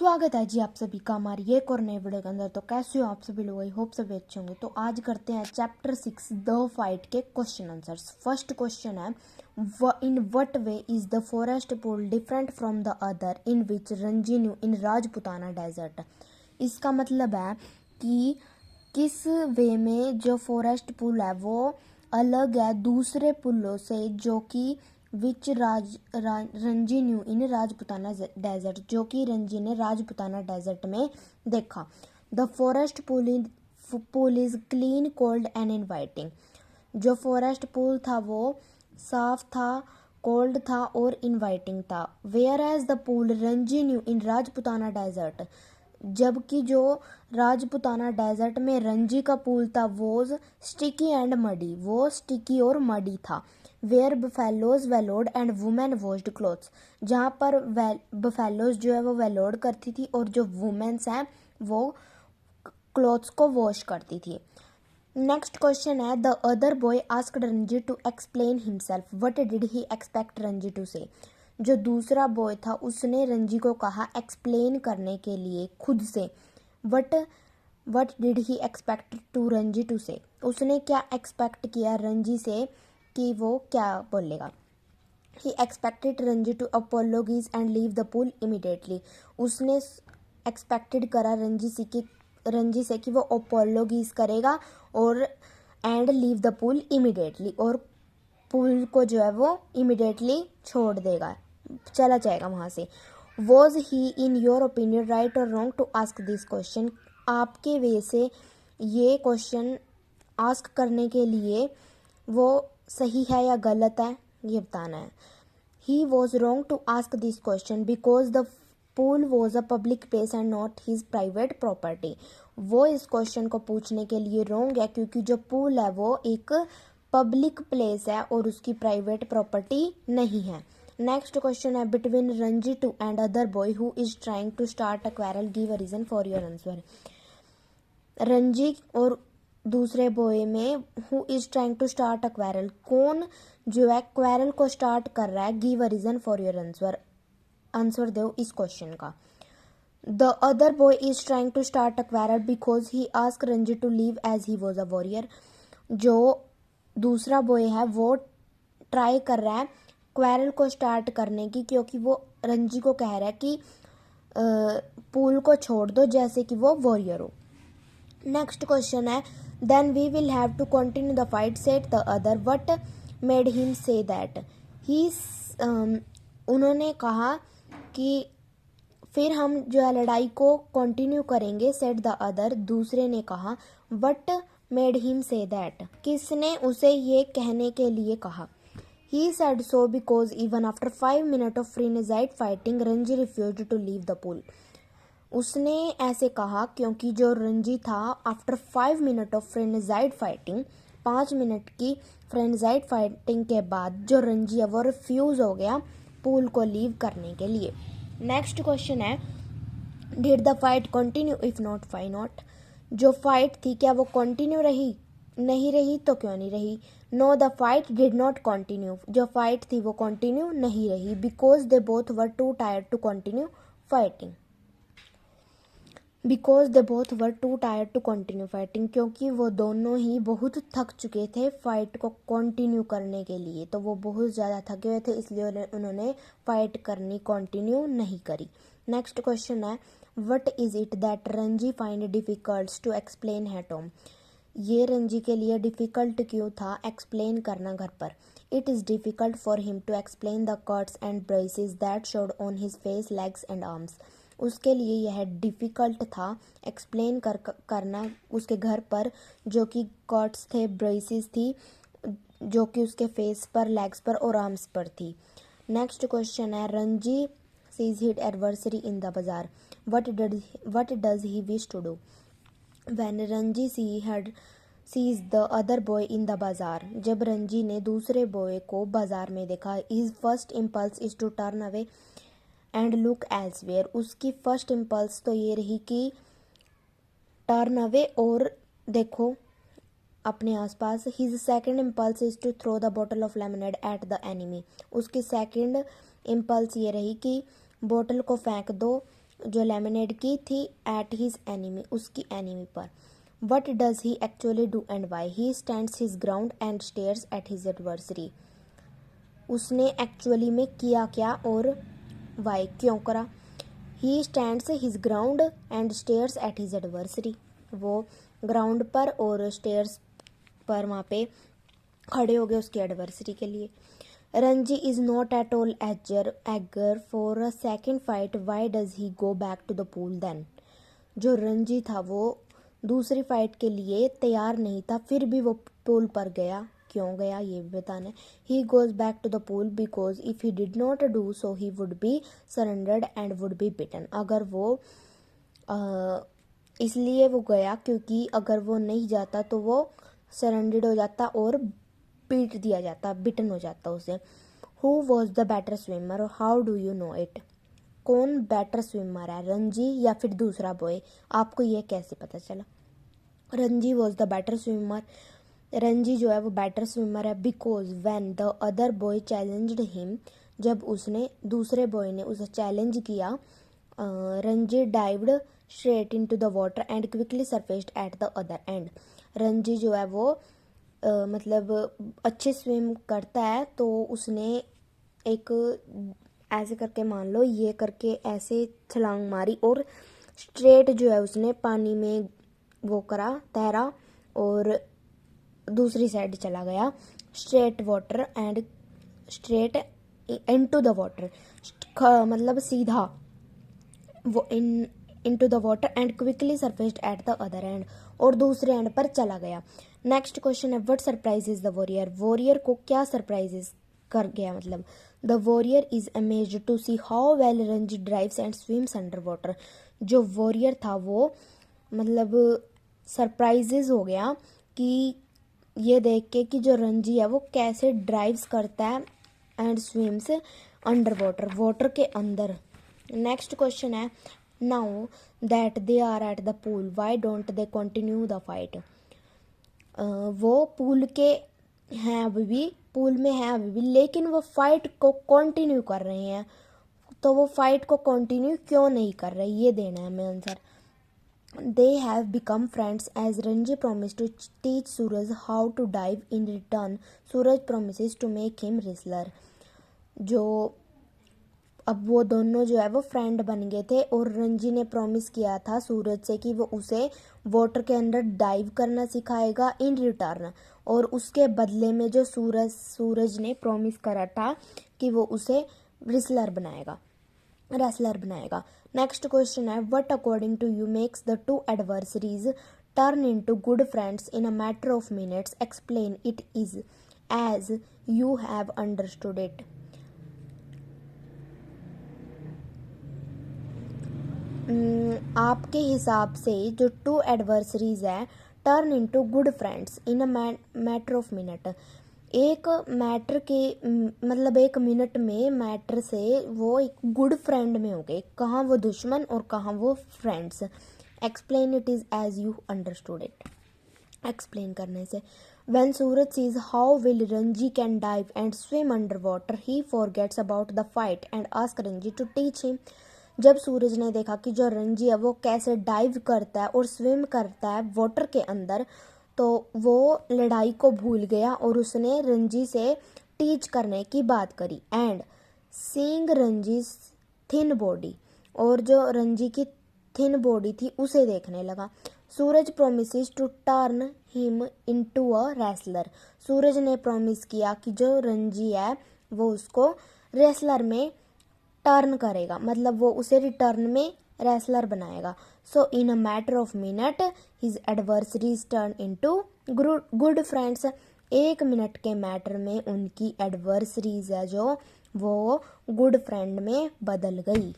स्वागत है जी आप सभी का हमारी एक और नए वीडियो के अंदर। तो कैसे हो आप सभी लोग? आई होप सभी अच्छे होंगे। तो आज करते हैं चैप्टर 6 द फाइट के क्वेश्चन आंसर्स। फर्स्ट क्वेश्चन है, in what way is the forest pool different from the other in which Ranji knew in Rajputana desert. इसका मतलब है कि किस वे में जो फॉरेस्ट पूल है वो अलग है दूसरे पुलों से जो कि which Ranji knew in Rajputana desert, जो कि रंजी ने राजपुताना डेजर्ट में देखा। The forest pool is clean, cold and inviting. जो फॉरेस्ट पूल था वो साफ था, कोल्ड था और इनवाइटिंग था। Whereas the pool Ranji knew in Rajputana desert, जबकि जो राजपुताना डेजर्ट में रंजी का पूल था वो स्टिकी एंड मडी, वो स्टिकी और मडी था। Where buffaloes wallowed and women washed clothes, जहाँ पर बफेलोज जो है वो वेलोड करती थी और जो वुमेन्स हैं वो क्लोथ्स को वॉश करती थी। नेक्स्ट क्वेश्चन है, the other boy asked Ranji to explain himself, what did he expect Ranji to say. जो दूसरा बॉय था उसने रंजी को कहा एक्सप्लेन करने के लिए खुद से। What did he expect to Ranji to say, उसने क्या एक्सपेक्ट किया रंजी से कि वो क्या बोलेगा। He expected Ranji to apologise and leave the pool immediately, उसने एक्सपेक्टेड करा रंजी से कि वो अपोलोगिज करेगा और and leave the pool immediately, और पूल को जो है वो इमिडिएटली छोड़ देगा, चला जाएगा वहाँ से। Was he in your opinion right और wrong to ask this question, आपके वे से ये क्वेश्चन आस्क करने के लिए वो सही है या गलत है ये बताना है। He was wrong to ask this question because the pool was a public place and not his private property, वो इस क्वेश्चन को पूछने के लिए रॉन्ग है क्योंकि जो पूल है वो एक पब्लिक प्लेस है और उसकी प्राइवेट प्रॉपर्टी नहीं है। नेक्स्ट क्वेश्चन है, between Ranji to and other boy who is trying to start a quarrel, give a reason for your answer. Ranji और दूसरे बॉय में who is trying to start a quarrel, कौन जो है क्वेरल को स्टार्ट कर रहा है, give a reason for your answer, answer दो इस क्वेश्चन का। The other boy is trying to start a quarrel because he ask Ranji to leave as he was a warrior, जो दूसरा बॉय है वो ट्राई कर रहा है क्वेरल को स्टार्ट करने की क्योंकि वो रंजी को कह रहा है कि पूल को छोड़ दो जैसे कि वो वॉरियर हो। नेक्स्ट क्वेश्चन है, then we will have to continue the fight set the other, what made him say that. He उन्होंने कहा कि फिर हम जो है लड़ाई को कंटिन्यू करेंगे, सेट द अदर दूसरे ने कहा। What made him say that, किसने उसे ये कहने के लिए कहा। He said so because even after 5 minutes of frenetic fighting, Ranji refused to leave the pool. उसने ऐसे कहा क्योंकि जो रंजी था after 5 minute of frenzied fighting, 5 minute की फ्रेनेजाइड फाइटिंग के बाद जो रंजी है वो रिफ्यूज़ हो गया पूल को लीव करने के लिए। नेक्स्ट क्वेश्चन है, did the fight continue, if not why not, जो फाइट थी क्या वो कंटिन्यू रही, नहीं रही तो क्यों नहीं रही। No the fight did not continue, जो फाइट थी वो कंटिन्यू नहीं रही because they both were too tired to continue fighting, because they both were too tired to continue fighting, क्योंकि वो दोनों ही बहुत थक चुके थे फाइट को कंटिन्यू करने के लिए, तो वो बहुत ज़्यादा थके हुए थे इसलिए उन्होंने फाइट करनी कंटिन्यू नहीं करी। नेक्स्ट क्वेश्चन है, what is it that Ranji find difficult to explain at home, ये रंजी के लिए डिफ़िकल्ट क्यों था एक्सप्लेन करना घर पर। It is difficult for him to explain the cuts and bruises that showed on his face, legs and arms, उसके लिए यह डिफ़िकल्ट था एक्सप्लेन करना उसके घर पर जो कि कट्स थे, ब्रेसेस थी जो कि उसके फेस पर, लेग्स पर और आर्म्स पर थी। नेक्स्ट क्वेश्चन है, Ranji sees his adversary in the bazaar, what does he wish to do. When Ranji sees the other boy in the bazaar, जब रंजी ने दूसरे बॉय को बाजार में देखा, his first impulse is to turn away and look elsewhere, उसकी first impulse तो ये रही कि टर्न अवे और देखो अपने आसपास। his second impulse is to throw the bottle of lemonade at the enemy, उसकी सेकंड इम्पल्स ये रही कि बोतल को फेंक दो जो लेमिनेट की थी एट हिज एनिमी, उसकी एनिमी पर। What does he actually do and why? He stands his ground and stares at his adversary. उसने एक्चुअली में किया क्या और वाई क्यों करा? He stands his ground and stares at his adversary. वो ग्राउंड पर और स्टेयर्स पर वहाँ पे खड़े हो गए उसके एडवर्सरी के लिए। Ranji is not at all eager for a second fight, why does he go back to the pool then? जो रंजी था वो दूसरी फाइट के लिए तैयार नहीं था, फिर भी वो पूल पर गया। क्यों गया ये भी बताना है। He goes back to the pool because if he did not do so he would be surrendered and would be beaten. अगर वो इसलिए वो गया क्योंकि अगर वो नहीं जाता तो वो सरेंडर्ड हो जाता और पीट दिया जाता, बिटन हो जाता उसे। Who was the better swimmer, how do you know it? कौन बेटर स्विमर है, रंजी या फिर दूसरा बॉय? आपको ये कैसे पता चला? Ranji was the better swimmer. Ranji जो है वो बेटर स्विमर है because when the other boy challenged him, जब उसने दूसरे बॉय ने उसे चैलेंज किया, Ranji dived straight into the water and quickly surfaced at the other end. Ranji जो है वो मतलब अच्छे स्विम करता है, तो उसने एक ऐसे करके मान लो ये करके ऐसे छलांग मारी और स्ट्रेट जो है उसने पानी में वो करा, तैरा और दूसरी साइड चला गया। Straight water and straight into the water, मतलब सीधा वो into the water and quickly surfaced at the other end, और दूसरे एंड पर चला गया। नेक्स्ट क्वेश्चन है what surprises the warrior? Warrior को क्या सरप्राइजेस कर गया? मतलब the warrior is amazed to see how well Ranji drives and swims under water. जो वॉरियर था वो मतलब सरप्राइजेस हो गया कि ये देख के कि जो रंजी है वो कैसे ड्राइव्स करता है and swims under water, water के अंदर। नेक्स्ट क्वेश्चन है now that they are at the pool why don't they continue the fight? वो पूल के हैं अभी भी, पूल में हैं अभी भी, लेकिन वो फाइट को कंटिन्यू कर रहे हैं। तो वो फाइट को कंटिन्यू क्यों नहीं कर रहे, ये देना है हमें answer. They have become friends as Ranji promise to teach Suraj how to dive, in return Suraj promise to make him wrestler. जो अब वो दोनों जो है वो फ्रेंड बन गए थे और रंजी ने प्रॉमिस किया था सूरज से कि वो उसे वाटर के अंदर डाइव करना सिखाएगा इन रिटर्न, और उसके बदले में जो सूरज ने प्रॉमिस करा था कि वो उसे रेसलर बनाएगा। नेक्स्ट क्वेश्चन है what according to you makes the two adversaries turn into good friends in a matter of minutes, explain it is as you have understood it. आपके हिसाब से जो टू एडवर्सरीज है turn into good friends in a matter of minute, एक matter के मतलब एक minute में मैटर से वो एक गुड फ्रेंड में हो गए। कहाँ वो दुश्मन और कहाँ वो friends. Explain it is as you understood it. Explain करने से When Suraj sees how well Ranji can dive and swim underwater, he forgets about the fight and asks Ranji to teach him. जब सूरज ने देखा कि जो रंजी है वो कैसे डाइव करता है और स्विम करता है वाटर के अंदर, तो वो लड़ाई को भूल गया और उसने रंजी से टीच करने की बात करी। And seeing Ranji thin body, और जो रंजी की थिन बॉडी थी उसे देखने लगा। Suraj promises to turn him into a wrestler, Suraj ने प्रॉमिस किया कि जो रंजी है वो उसको रेसलर में टर्न करेगा, मतलब वो उसे रिटर्न में रेसलर बनाएगा। So in a matter of minute his adversaries turn into good friends. एक मिनट के मैटर में उनकी एडवर्सरीज है जो वो गुड फ्रेंड में बदल गई।